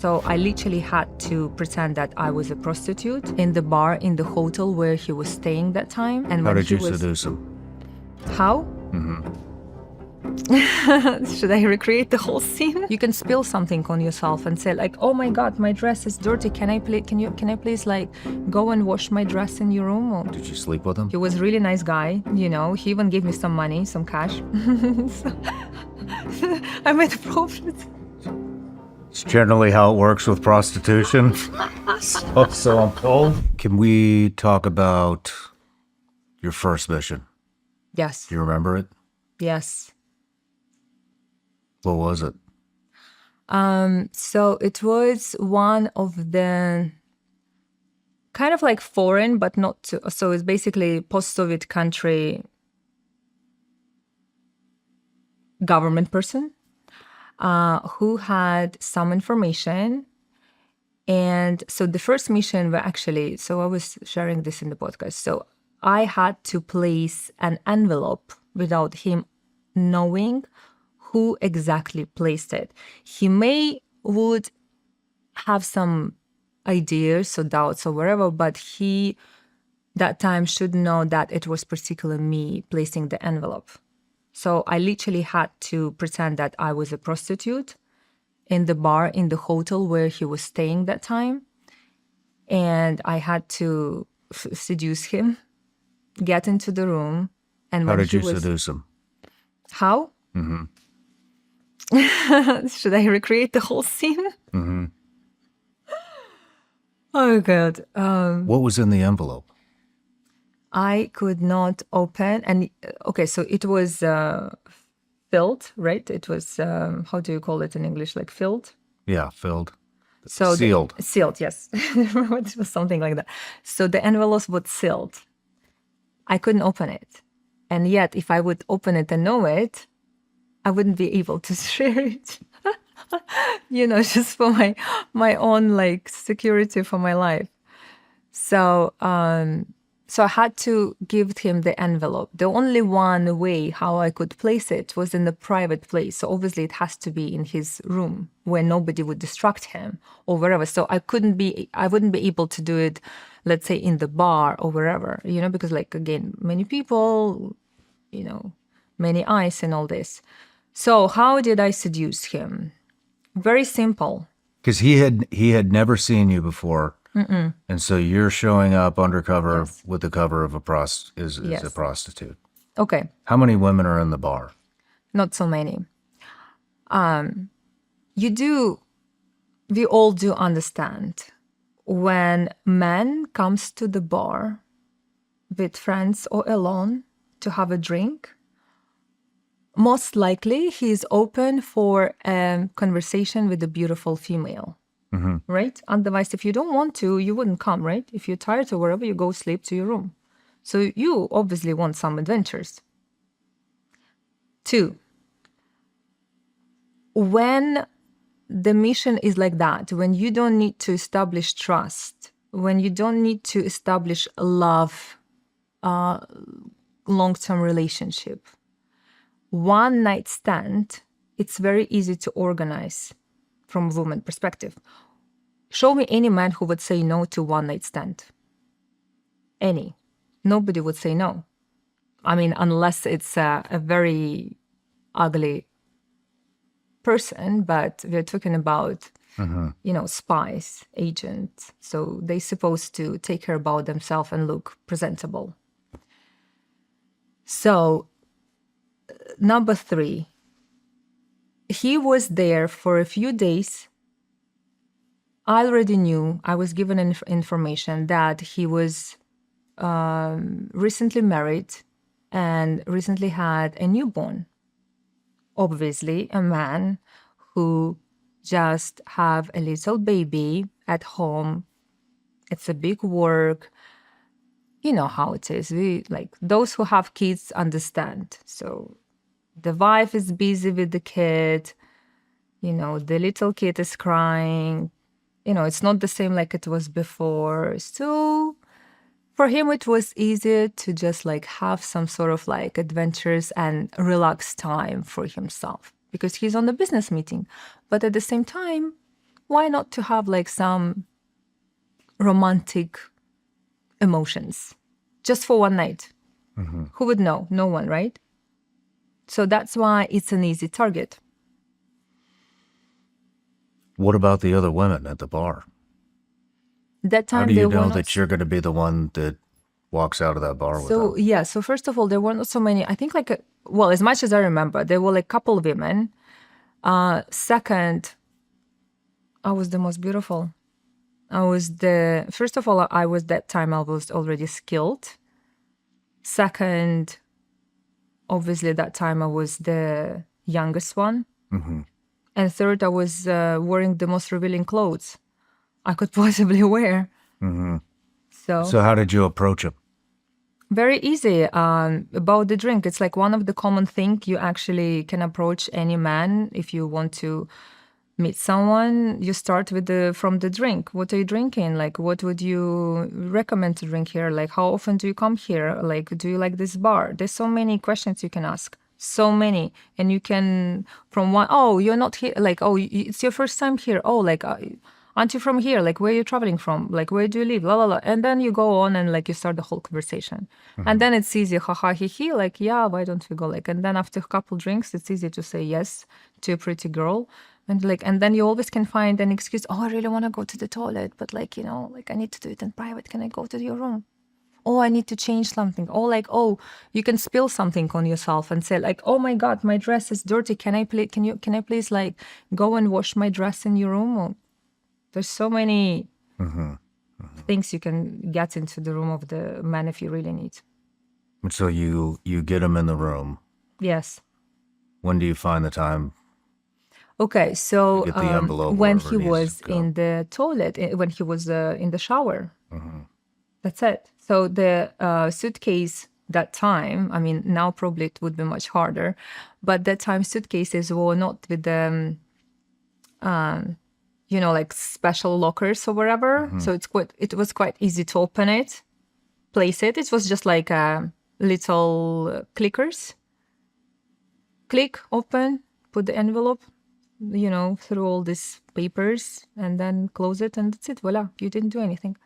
So I literally had to pretend that I was a prostitute in the bar in the hotel where he was staying that time. And How when did he you was, seduce him? How? Should I recreate the whole scene? You can spill something on yourself and say like, "Oh my God, my dress is dirty. Can I please like go and wash my dress in your room?" Or, Did you sleep with him? he was a really nice guy, you know. He even gave me some money, some cash. I made a profit. It's generally how it works with prostitution. So I'm told. Can we talk about your first mission? Yes. Do you remember it? Yes. What was it? So it was one of the kind of like foreign, but not too, so it's basically post-Soviet country government person who had some information. And so the first mission were actually, so I was sharing this in the podcast. So I had to place an envelope without him knowing who exactly placed it. He would have some ideas or doubts or whatever, but he that time should know that it was particularly me placing the envelope. So I literally had to pretend that I was a prostitute in the bar in the hotel where he was staying that time. And I had to seduce him, get into the room. And How when did he you was, seduce him? How? Should I recreate the whole scene? Oh, God. What was in the envelope? I could not open. And okay, so it was filled, right? It was, how do you call it in English? Like filled? Yeah, filled. So Sealed. Sealed, yes. It was something like that. So the envelope was sealed. I couldn't open it. And yet, if I would open it and know it, I wouldn't be able to share it. Just for my own like security for my life. So so I had to give him the envelope. The only one way how I could place it was in the private place. So obviously it has to be in his room where nobody would distract him or wherever. So I wouldn't be able to do it, let's say in the bar or wherever, because like again, many people, many eyes and all this. So how did I seduce him? Very simple. Because he had never seen you before. And so you're showing up undercover with the cover of a prostitute. Okay. How many women are in the bar? Not so many. We all do understand when man comes to the bar with friends or alone to have a drink, most likely he is open for a conversation with a beautiful female. Right? Otherwise, if you don't want to, you wouldn't come, right? If you're tired or wherever, you go sleep to your room. So you obviously want some adventures. 2, when the mission is like that, when you don't need to establish trust, when you don't need to establish love, long-term relationship, one night stand, it's very easy to organize from a woman perspective. Show me any man who would say no to one night stand. Any. Nobody would say no. I mean, unless it's a very ugly person, but we're talking about, spies, agents. So they're supposed to take care about themselves and look presentable. So, number 3, he was there for a few days. I already knew, I was given information that he was recently married and recently had a newborn. Obviously, a man who just have a little baby at home. It's a big work. You know how it is. Those who have kids understand. So the wife is busy with the kid. The little kid is crying. It's not the same like it was before. So for him, it was easier to just have some sort of adventures and relaxed time for himself because he's on the business meeting. But at the same time, why not to have like some romantic emotions just for one night? Who would know? No one, right? So that's why it's an easy target. What about the other women at the bar? That How time do they you were know not. that you're going to be the one that walks out of that bar with So them? yeah, so first of all, there were not so many. I think well, as much as I remember, there were like a couple of women. Second, I was the most beautiful. First of all, I was that time I was already skilled. Second, obviously that time I was the youngest one. And third, I was wearing the most revealing clothes I could possibly wear. So how did you approach him? Very easy. About the drink, it's like one of the common thing you actually can approach any man if you want to meet someone. You start from the drink. What are you drinking? Like, what would you recommend to drink here? Like, how often do you come here? Like, do you like this bar? There's so many questions you can ask. So many, and you can from one. Oh, you're not here. Like, oh, it's your first time here. Oh, like. Aren't you from here? Like, where are you traveling from? Like, where do you live? La la la. And then you go on and like you start the whole conversation. And then it's easy, haha, he he. Like, yeah, why don't we go? Like, and then after a couple drinks, it's easy to say yes to a pretty girl. And then you always can find an excuse. Oh, I really want to go to the toilet, but like, like I need to do it in private. Can I go to your room? Oh, I need to change something. Oh, like, oh, you can spill something on yourself and say like, oh my God, my dress is dirty. Can I please like go and wash my dress in your room? Or, there's so many things you can get into the room of the man if you really need. So you get him in the room. Yes. When do you find the time? Okay, so get the envelope when wherever he it needs was to go. in the toilet, when he was in the shower, that's it. So the suitcase that time, I mean, now probably it would be much harder, but that time suitcases were not with the like special lockers or whatever. So it was quite easy to open it, place it. It was just like little clickers. Click, open, put the envelope, through all these papers and then close it and that's it. Voila, you didn't do anything.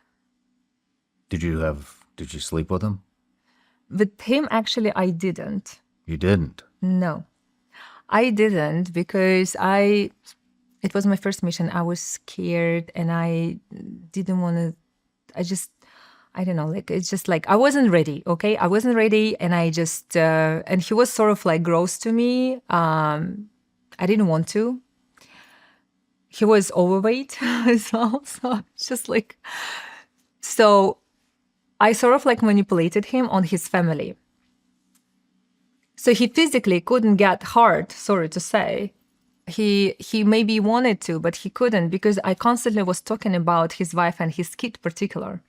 Did you sleep with him? With him, actually, I didn't. You didn't? No, I didn't because it was my first mission. I was scared and I didn't want to, I don't know, like, it's just like, I wasn't ready, okay? I wasn't ready and and he was sort of like gross to me. I didn't want to. He was overweight as well, so it's just like, so I sort of like manipulated him on his family. So he physically couldn't get hard, sorry to say. He maybe wanted to, but he couldn't because I constantly was talking about his wife and his kid particular.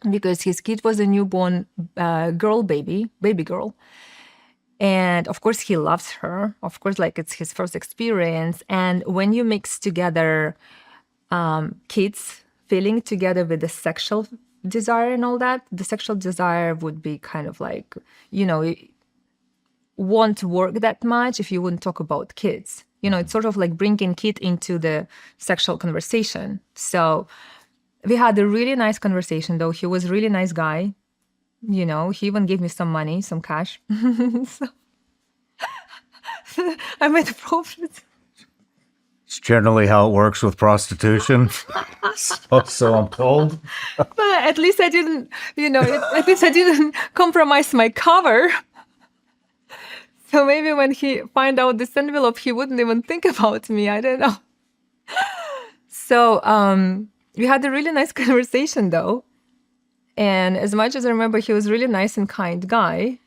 Because his kid was a newborn baby girl. And of course, he loves her. Of course, like it's his first experience. And when you mix together kids feeling together with the sexual desire and all that, the sexual desire would be kind of like, it won't work that much if you wouldn't talk about kids. It's sort of like bringing kid into the sexual conversation. So we had a really nice conversation, though. He was a really nice guy. He even gave me some money, some cash. So I made a profit. It's generally how it works with prostitution. So I'm told. But at least I didn't, at least I didn't compromise my cover. So maybe when he find out this envelope, he wouldn't even think about me. I don't know. So we had a really nice conversation, though. And as much as I remember, he was a really nice and kind guy.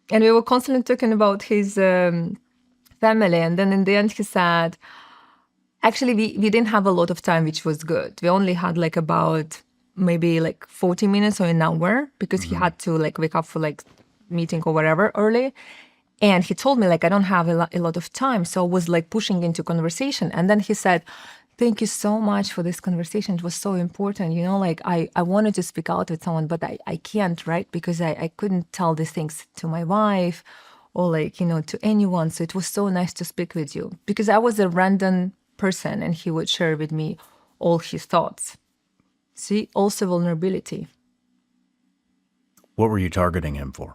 And we were constantly talking about his family. And then in the end, he said, actually, we didn't have a lot of time, which was good. We only had like about maybe like 40 minutes or an hour because he had to like wake up for like meeting or whatever early. And he told me like, I don't have a lot of time. So I was like pushing into conversation. And then he said, thank you so much for this conversation. It was so important. Like I wanted to speak out with someone, but I can't, right? Because I couldn't tell these things to my wife or like, to anyone. So it was so nice to speak with you because I was a random person, and he would share with me all his thoughts. See, also vulnerability. What were you targeting him for?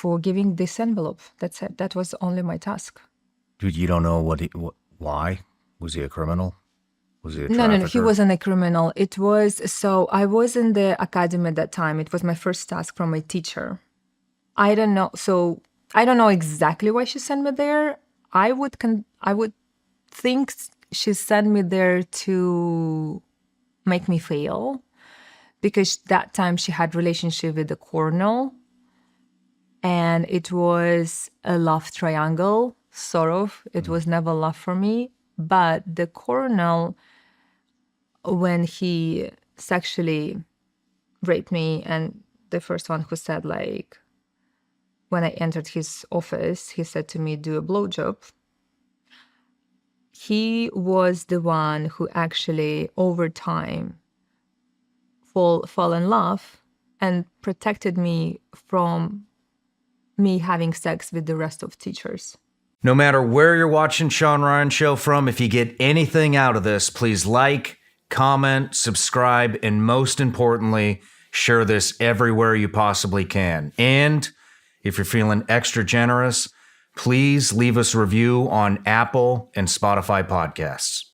For giving this envelope. That's it. That was only my task. Dude, you don't know why? Was he a criminal? Was he a No, trafficker? he wasn't a criminal. It was, so I was in the academy at that time. It was my first task from my teacher. I don't know. So I don't know exactly why she sent me there. I would think she sent me there to make me fail, because that time she had relationship with the colonel, and it was a love triangle, sort of. It was never love for me. But the colonel, when he sexually raped me, and the first one who said, like, when I entered his office, he said to me, do a blowjob. He was the one who actually, over time, fall in love and protected me from me having sex with the rest of teachers. No matter where you're watching Shawn Ryan Show from, if you get anything out of this, please like, comment, subscribe, and most importantly, share this everywhere you possibly can. And if you're feeling extra generous, please leave us a review on Apple and Spotify podcasts.